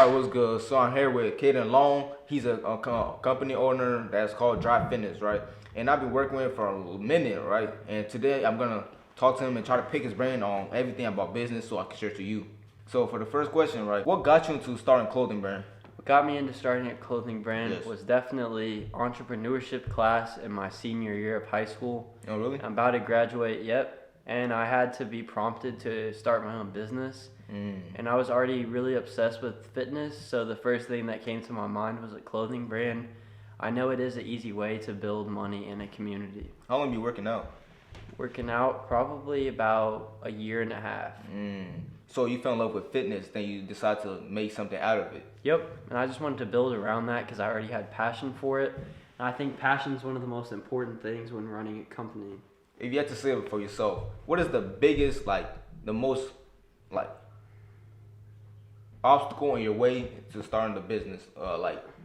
Alright, what's good? So I'm here with Kaden Long. He's a company owner that's called Drive Fitness, right? And I've been working with him for a minute, right? And today I'm gonna talk to him and try to pick his brain on everything about business so I can share to you. So for the first question, right? What got you into starting a clothing brand? What got me into starting a clothing brand Yes. was definitely entrepreneurship class in my senior year of high school. Oh, really? I'm about to graduate, yep, and I had to be prompted to start my own business. And I was already really obsessed with fitness, so the first thing that came to my mind was a clothing brand. I know it is an easy way to build money in a community. How long you working out? Working out probably about a year and a half. So you fell in love with fitness, then you decide to make something out of it. Yep, and I just wanted to build around that because I already had passion for it. And I think passion is one of the most important things when running a company. If you had to say it for yourself, what is the biggest, the most, obstacle in your way to starting the business?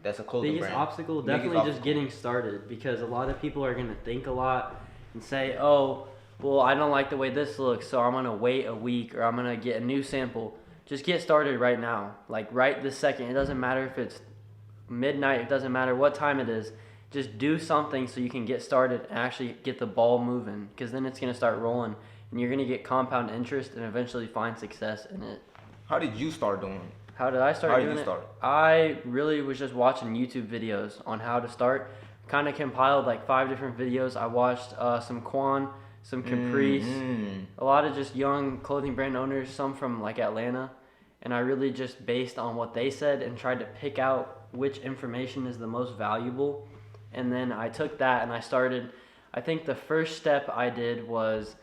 That's a clothing Biggest brand. obstacle, Biggest definitely just obstacle. getting started, because a lot of people are going to think a lot and say, oh, well, I don't like the way this looks, so I'm going to wait a week or I'm going to get a new sample. Just get started right now, like right this second. It doesn't matter if it's midnight, it doesn't matter what time it is. Just do something so you can get started and actually get the ball moving, because then it's going to start rolling and you're going to get compound interest and eventually find success in it. How did you start doing it? How did I start How doing did you it? start? I really was just watching YouTube videos on how to start. Kind of compiled like 5 different videos. I watched some Quan, some Caprice, a lot of just young clothing brand owners, some from like Atlanta. And I really just based on what they said and tried to pick out which information is the most valuable. And then I took that and I started. I think the first step I did was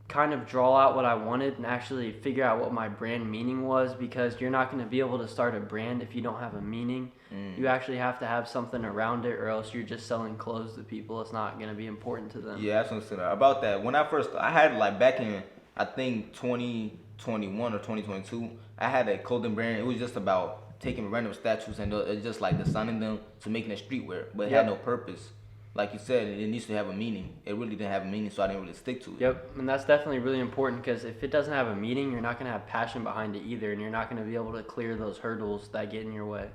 kind of draw out what I wanted and actually figure out what my brand meaning was, because you're not going to be able to start a brand if you don't have a meaning. You actually have to have something around it, or else you're just selling clothes to people. It's not going to be important to them. Yeah, that's what I'm saying. About that, when I had back in, I think 2021 or 2022, I had a clothing brand. It was just about taking random statues and just designing them to making it streetwear, but it had no purpose. Like you said, it needs to have a meaning. It really didn't have a meaning, so I didn't really stick to it. Yep, and that's definitely really important, because if it doesn't have a meaning, you're not going to have passion behind it either, and you're not going to be able to clear those hurdles that get in your way.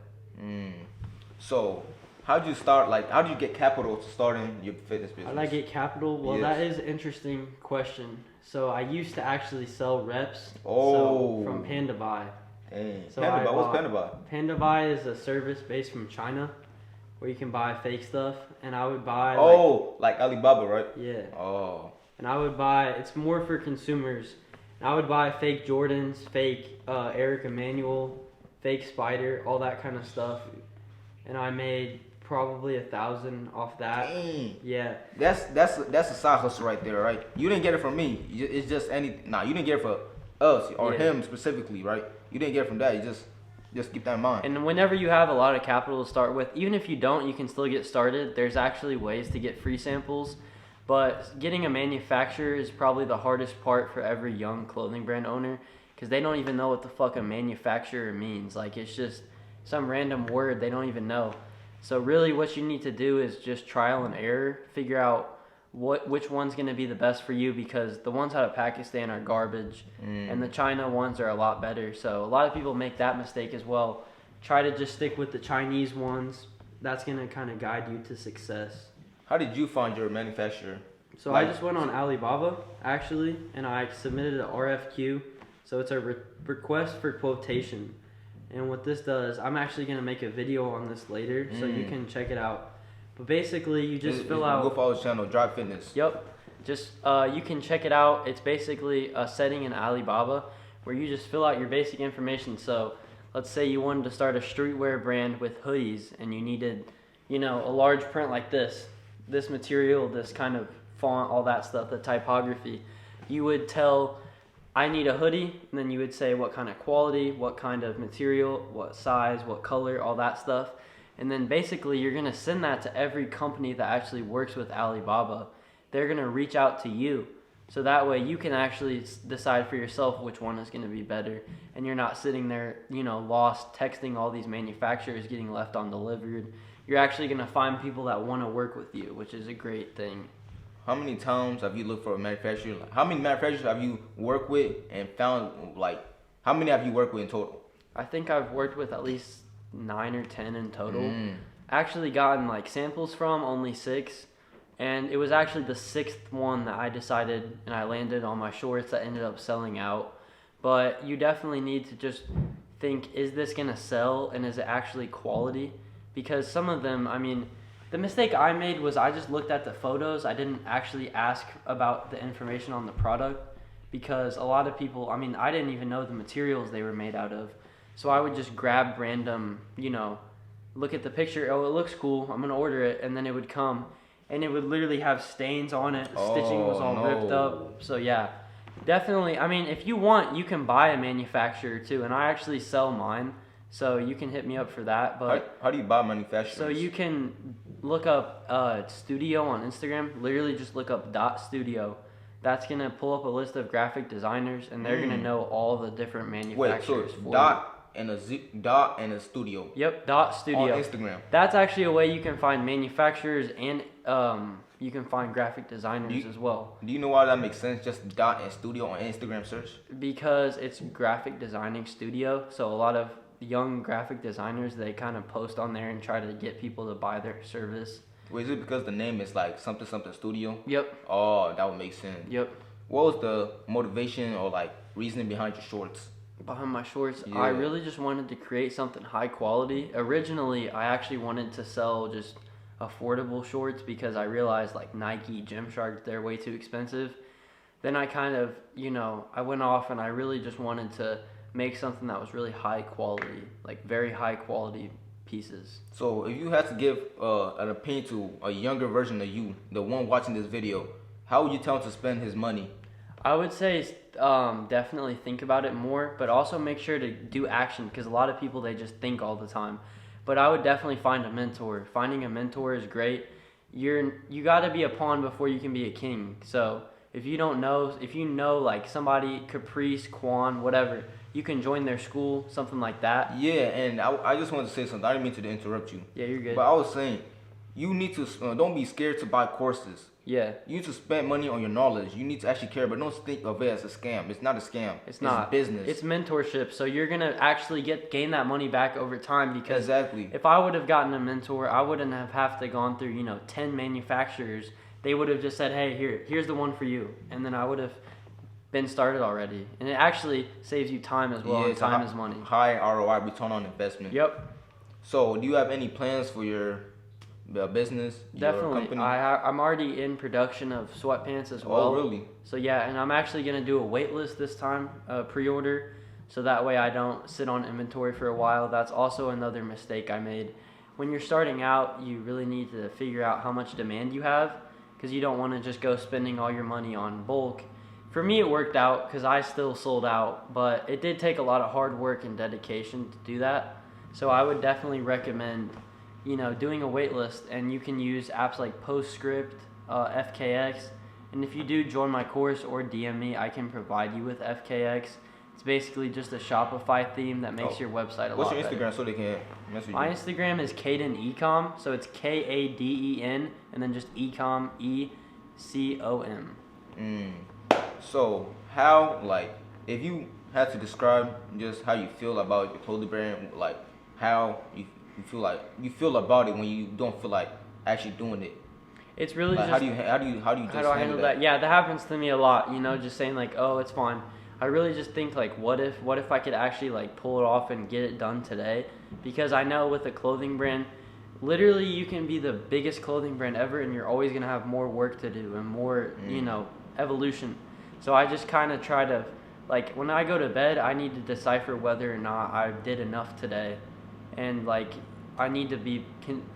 So, how did you start? How did you get capital to starting your fitness business? How did I get capital? Well, Yes. that is an interesting question. So I used to actually sell reps. Oh. So from Panda Buy. Dang. So Panda I Buy, what's bought- Panda Buy? Panda Buy is a service based from China where you can buy fake stuff, and I would buy Like Alibaba, right? yeah. Oh. And I would buy, it's more for consumers. And I would buy fake Jordans, fake Eric Emanuel, fake Spider, all that kind of stuff. And I made probably 1,000 off that. Dang. Yeah. That's a side hustle right there, right? You didn't get it from me. It's just you didn't get it for us or Yeah. him specifically, right? You didn't get it from that. You just keep that in mind. And whenever you have a lot of capital to start with, even if you don't, you can still get started. There's actually ways to get free samples, but getting a manufacturer is probably the hardest part for every young clothing brand owner, because they don't even know what the fuck a manufacturer means. Like, it's just some random word they don't even know. So really what you need to do is just trial and error, figure out which one's going to be the best for you, because the ones out of Pakistan are garbage and the China ones are a lot better. So a lot of people make that mistake as well. Try to just stick with the Chinese ones. That's going to kind of guide you to success. How did you find your manufacturer? So I just went on Alibaba actually, and I submitted an RFQ. So it's a request for quotation. And what this does, I'm actually going to make a video on this later, so you can check it out. But basically, you just fill out... Go follow his channel, Drive Fitness. Yep. Just, you can check it out. It's basically a setting in Alibaba where you just fill out your basic information. So let's say you wanted to start a streetwear brand with hoodies, and you needed, a large print like this material, this kind of font, all that stuff, the typography. You would tell, I need a hoodie, and then you would say what kind of quality, what kind of material, what size, what color, all that stuff. And then basically you're going to send that to every company that actually works with Alibaba. They're going to reach out to you. So that way you can actually decide for yourself which one is going to be better. And you're not sitting there, lost, texting all these manufacturers, getting left undelivered. You're actually going to find people that want to work with you, which is a great thing. How many times have you looked for a manufacturer? How many manufacturers have you worked with and found, how many have you worked with in total? I think I've worked with at least 9 or 10 in total. Mm. Actually gotten like samples from only 6, and it was actually the 6th one that I decided and I landed on my shorts that ended up selling out. But you definitely need to just think, is this gonna sell and is it actually quality? Because some of them, I mean, the mistake I made was I just looked at the photos. I didn't actually ask about the information on the product, because a lot of people, I mean, I didn't even know the materials they were made out of. So I would just grab random, look at the picture. Oh, it looks cool. I'm gonna order it, and then it would come, and it would literally have stains on it. Stitching was all ripped up. So yeah, definitely. I mean, if you want, you can buy a manufacturer too, and I actually sell mine, so you can hit me up for that. But how do you buy manufacturers? so you can look up Studio on Instagram. Literally, just look up .studio. That's gonna pull up a list of graphic designers, and they're gonna know all the different manufacturers. Wait, so dot and a studio. Yep, .studio On Instagram. That's actually a way you can find manufacturers, and you can find graphic designers as well. Do you know why that makes sense? Just dot and studio on Instagram search? Because it's graphic designing studio, so a lot of young graphic designers, they kind of post on there and try to get people to buy their service. Wait, is it because the name is like something studio? Yep. Oh, that would make sense. Yep. What was the motivation or like reasoning behind your shorts? Behind my shorts, Yeah. I really just wanted to create something high quality. Originally, I actually wanted to sell just affordable shorts because I realized like Nike, Gymshark, they're way too expensive. Then I kind of, I went off and I really just wanted to make something that was really high quality, like very high quality pieces. So if you had to give an opinion to a younger version of you, the one watching this video, how would you tell him to spend his money? I would say definitely think about it more, but also make sure to do action, because a lot of people, they just think all the time. But I would definitely find a mentor. Finding a mentor is great. You got to be a pawn before you can be a king. So if you know like somebody, Caprice, Quan, whatever, you can join their school, something like that. Yeah, and I just wanted to say something. I didn't mean to interrupt you. Yeah, you're good. But I was saying, you need to don't be scared to buy courses. Yeah. You need to spend money on your knowledge. You need to actually care, but don't think of it as a scam. It's not a scam. It's not business. It's mentorship. So you're gonna actually gain that money back over time, because Exactly. if I would have gotten a mentor, I wouldn't have to gone through 10 manufacturers. They would have just said, hey, here's the one for you, and then I would have been started already. And it actually saves you time as well. Yeah, And it's time a is money. High ROI, return on investment. Yep. So do you have any plans for your business? Your Definitely. company? I'm already in production of sweatpants as well. Oh, really? So yeah, and I'm actually gonna do a wait list this time, pre-order, so that way I don't sit on inventory for a while. That's also another mistake I made. When you're starting out, you really need to figure out how much demand you have, because you don't want to just go spending all your money on bulk. For me, it worked out because I still sold out, but it did take a lot of hard work and dedication to do that. So I would definitely recommend, doing a wait list, and you can use apps like Postscript, FKX, and if you do join my course or DM me, I can provide you with FKX. It's basically just a Shopify theme that makes your website a lot better. What's your Instagram so they can message you? My Instagram is Kaden Ecom, so it's Kaden and then just Ecom, ECOM. So how, like, if you had to describe just how you feel about your clothing brand, like how you feel about it when you don't feel like actually doing it. It's really like, just how do I handle that? Yeah, that happens to me a lot. Just saying like, oh, it's fine. I really just think like, what if I could actually like pull it off and get it done today? Because I know with a clothing brand, literally you can be the biggest clothing brand ever, and you're always gonna have more work to do and more evolution. So I just kind of try to, like, when I go to bed, I need to decipher whether or not I did enough today, and like I need to be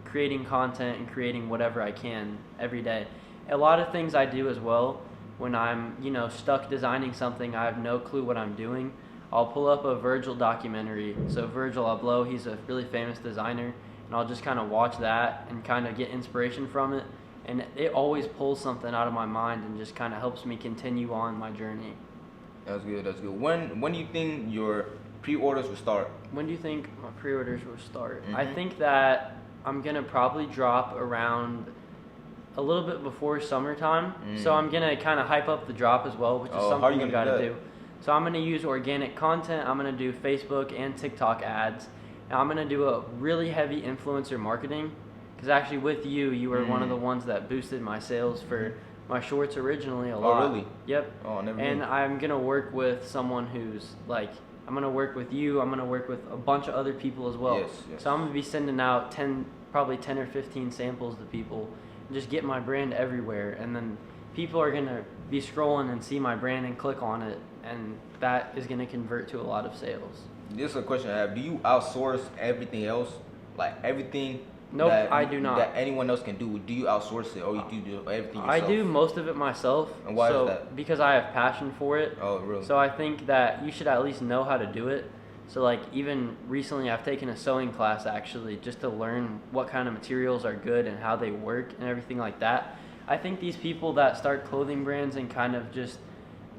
creating content and creating whatever I can every day. A lot of things I do as well. When I'm, stuck designing something, I have no clue what I'm doing, I'll pull up a Virgil documentary. So Virgil Abloh, he's a really famous designer, and I'll just kind of watch that and kind of get inspiration from it. And it always pulls something out of my mind and just kind of helps me continue on my journey. That's good. When do you think your pre-orders will start? When do you think my pre-orders will start? Mm-hmm. I think that I'm going to probably drop around a little bit before summertime. So I'm going to kind of hype up the drop as well, which is something you got to do. So I'm gonna use organic content. I'm gonna do Facebook and TikTok ads. And I'm gonna do a really heavy influencer marketing. Because actually, with you, you were one of the ones that boosted my sales for my shorts originally a lot. Oh, really? Yep. Oh, never And knew. I'm gonna work with someone who's like, I'm gonna work with you. I'm gonna work with a bunch of other people as well. Yes, yes. So I'm gonna be sending out probably 10 or 15 samples to people, and just get my brand everywhere. And then people are gonna be scrolling and see my brand and click on it, and that is gonna convert to a lot of sales. This is a question I have. Do you outsource everything else? Like everything? Nope, that I do not. That anyone else can do. Do you outsource it, or you do everything yourself? I do most of it myself. And why is that? Because I have passion for it. Oh, really? So I think that you should at least know how to do it. So like even recently I've taken a sewing class actually just to learn what kind of materials are good and how they work and everything like that. I think these people that start clothing brands and kind of just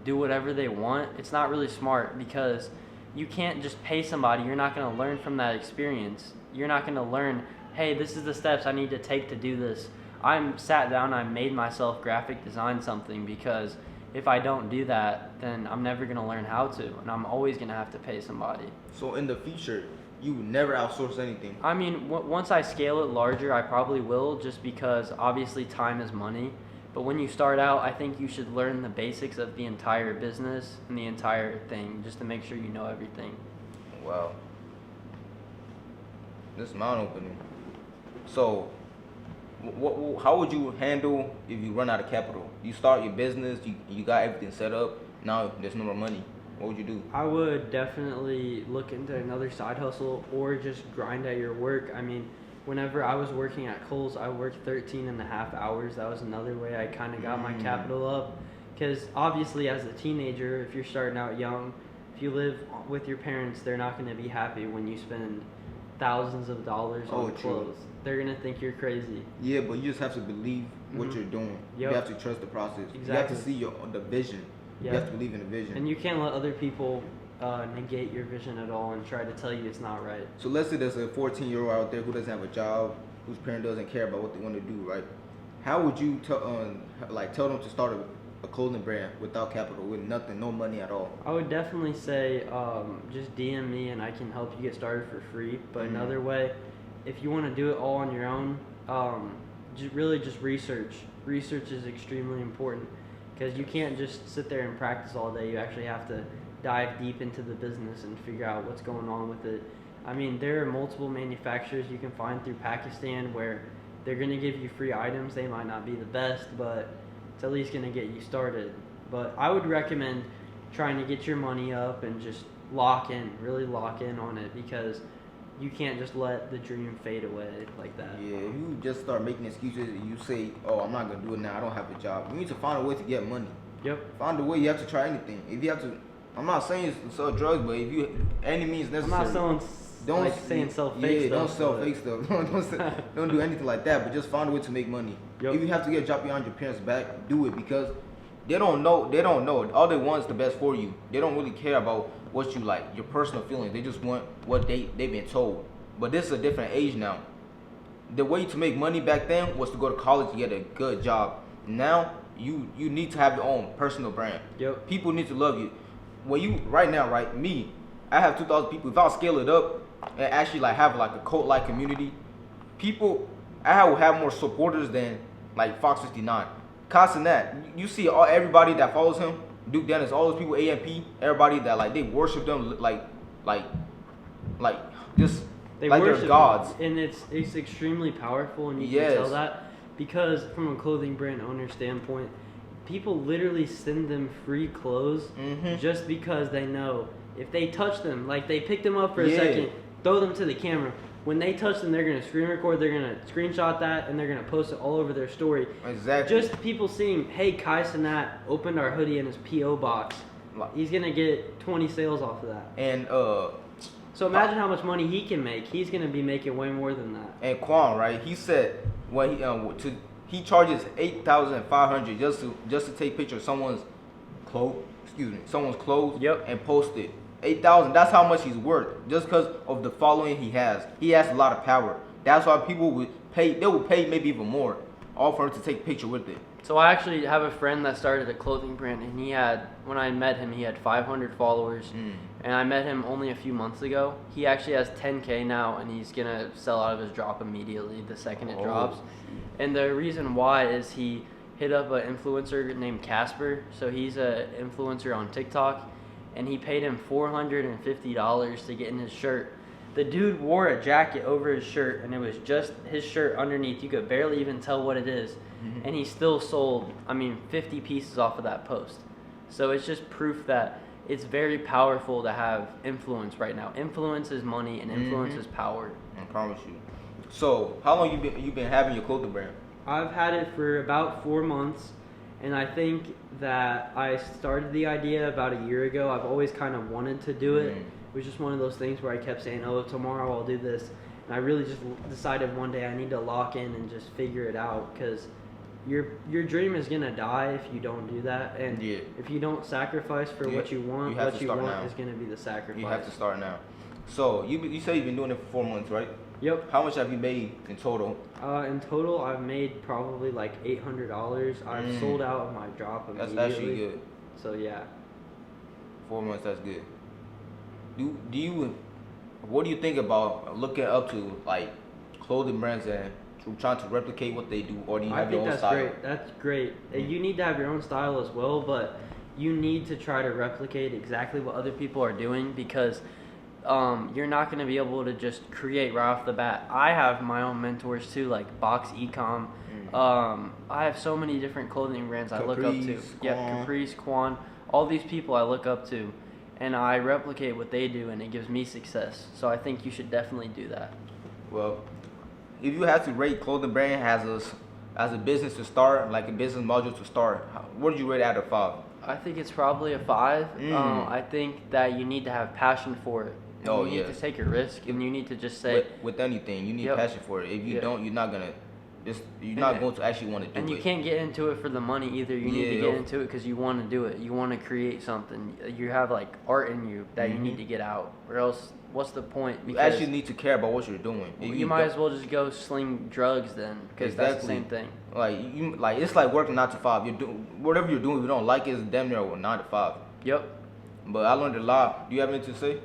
do whatever they want, it's not really smart because you can't just pay somebody. You're not going to learn from that experience. You're not going to learn, hey, this is the steps I need to take to do this. I'm sat down, I made myself graphic design something because if I don't do that, then I'm never going to learn how to, and I'm always going to have to pay somebody. So in the future, you never outsource anything. I mean, once I scale it larger, I probably will, just because obviously time is money. But when you start out, I think you should learn the basics of the entire business and the entire thing, just to make sure you know everything. Wow. This is mind opening. So, how would you handle if you run out of capital? You start your business, you got everything set up, now there's no more money. What would you do? I would definitely look into another side hustle or just grind at your work. I mean, whenever I was working at Kohl's, I worked 13 and a half hours. That was another way I kind of got my capital up. Because obviously as a teenager, if you're starting out young, if you live with your parents, they're not going to be happy when you spend thousands of dollars on clothes. They're going to think you're crazy. Yeah, but you just have to believe what you're doing. Yep. You have to trust the process. Exactly. You have to see the vision. Yep. You have to believe in the vision. And you can't let other people negate your vision at all and try to tell you it's not right. So let's say there's a 14-year-old out there who doesn't have a job, whose parent doesn't care about what they want to do, right? How would you tell them to start a clothing brand without capital, with nothing, no money at all? I would definitely say just DM me and I can help you get started for free. But another way, if you want to do it all on your own, just research. Research is extremely important because you can't just sit there and practice all day. You actually have to dive deep into the business and figure out what's going on with it. I mean, there are multiple manufacturers you can find through Pakistan where they're going to give you free items. They might not be the best, but it's at least going to get you started. But I would recommend trying to get your money up and just really lock in on it, because you can't just let the dream fade away like that. Yeah, if you just start making excuses and you say, oh, I'm not going to do it now, I don't have a job. You need to find a way to get money. Yep. Find a way. You have to try anything. If you have to, I'm not saying sell drugs, but if you, any means necessary. I'm not saying sell fake stuff. Don't sell fake stuff. Don't do anything like that, but just find a way to make money. Yep. If you have to get a job behind your parents' back, do it, because they don't know. All they want is the best for you. They don't really care about what you like, your personal feelings. They just want what they've been told. But this is a different age now. The way to make money back then was to go to college to get a good job. Now you need to have your own personal brand. Yep. People need to love you. When you right now, right? Me, I have 2,000 people. If I scale it up and actually have a cult-like community, I will have more supporters than like Fox 59. Constant that. You see everybody that follows him, Duke Dennis, all those people, AMP, everybody that they worship them like just They like worship they're gods. them, and it's extremely powerful, and you Yes. can tell that because from a clothing brand owner standpoint, people literally send them free clothes just because they know if they touch them, like they pick them up for a second, throw them to the camera. When they touch them, they're gonna screen record, they're gonna screenshot that, and they're gonna post it all over their story. Exactly. Just people seeing, hey, Kai Cenat opened our hoodie in his PO box. He's gonna get 20 sales off of that. And So imagine how much money he can make. He's gonna be making way more than that. And Quan, right? He said when he charges $8,500 just to take pictures of someone's clothes, Yep. and post it. 8,000. That's how much he's worth, just because of the following he has. He has a lot of power. That's why people would pay. They would pay maybe even more all for her to take a picture with it. So I actually have a friend that started a clothing brand, and when I met him, he had 500 followers, and I met him only a few months ago. He actually has 10K now, and he's gonna sell out of his drop immediately the second it drops. And the reason why is he hit up an influencer named Casper. So he's an influencer on TikTok, and he paid him $450 to get in his shirt. The dude wore a jacket over his shirt, and it was just his shirt underneath. You could barely even tell what it is. And he still sold, 50 pieces off of that post. So it's just proof that it's very powerful to have influence right now. Influence is money, and influence is power. I promise you. So, how long you been having your clothing brand? I've had it for about 4 months, and I think that I started the idea about a year ago. I've always kind of wanted to do it. It was just one of those things where I kept saying, oh, tomorrow I'll do this. And I really just decided one day I need to lock in and just figure it out, because your dream is going to die if you don't do that. And if you don't sacrifice for what you want, what you want is going to be the sacrifice. You have to start now. So, you say you've been doing it for 4 months, right? Yep. How much have you made in total? In total, I've made probably like $800. I've sold out of my drop immediately. That's actually good. So yeah. 4 months, that's good. What do you think about looking up to like clothing brands and trying to replicate what they do, or do you have your own style? I think that's great. You need to have your own style as well, but you need to try to replicate exactly what other people are doing, because you're not going to be able to just create right off the bat. I have my own mentors too, like Ecom. I have so many different clothing brands I look up to. Caprice, Quan, all these people I look up to, and I replicate what they do, and it gives me success. So I think you should definitely do that. Well, if you had to rate clothing brand as a business to start, like a business module to start, what would you rate out of 5? I think it's probably a 5. I think that you need to have passion for it. You need to take a risk, and you need to just say with anything, you need passion for it. If you don't, you're not going to actually want to do it. And you can't get into it for the money either. You need to get into it because you want to do it. You want to create something. You have like art in you that you need to get out, or else what's the point? Because you actually need to care about what you're doing. You might as well just go sling drugs then, because that's the same thing. Like it's like working 9 to 5. You do whatever you're doing. If you don't like it, it's damn near 9 to 5. Yep. But I learned a lot. Do you have anything to say?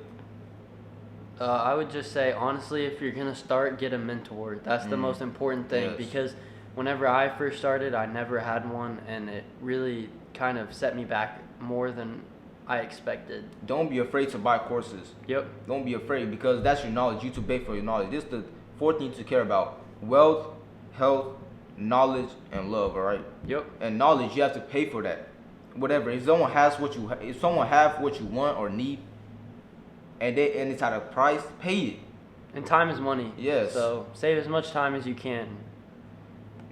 I would just say, honestly, if you're going to start, get a mentor. That's the most important thing, because whenever I first started, I never had one, and it really kind of set me back more than I expected. Don't be afraid to buy courses. Yep. Don't be afraid, because that's your knowledge. You to pay for your knowledge. This is the 4 things to care about: wealth, health, knowledge, and love. All right. Yep. And knowledge, you have to pay for that. Whatever. If someone have what you want or need, and it's at a price, pay it. And time is money. Yes. So save as much time as you can.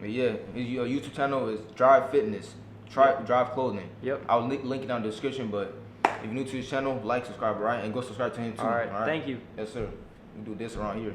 But yeah, your YouTube channel is Drive Fitness, Drive Clothing. Yep. I'll link it down in the description. But if you're new to this channel, like, subscribe, right, and go subscribe to him too. All right. Thank you. Yes, sir. We do this around here.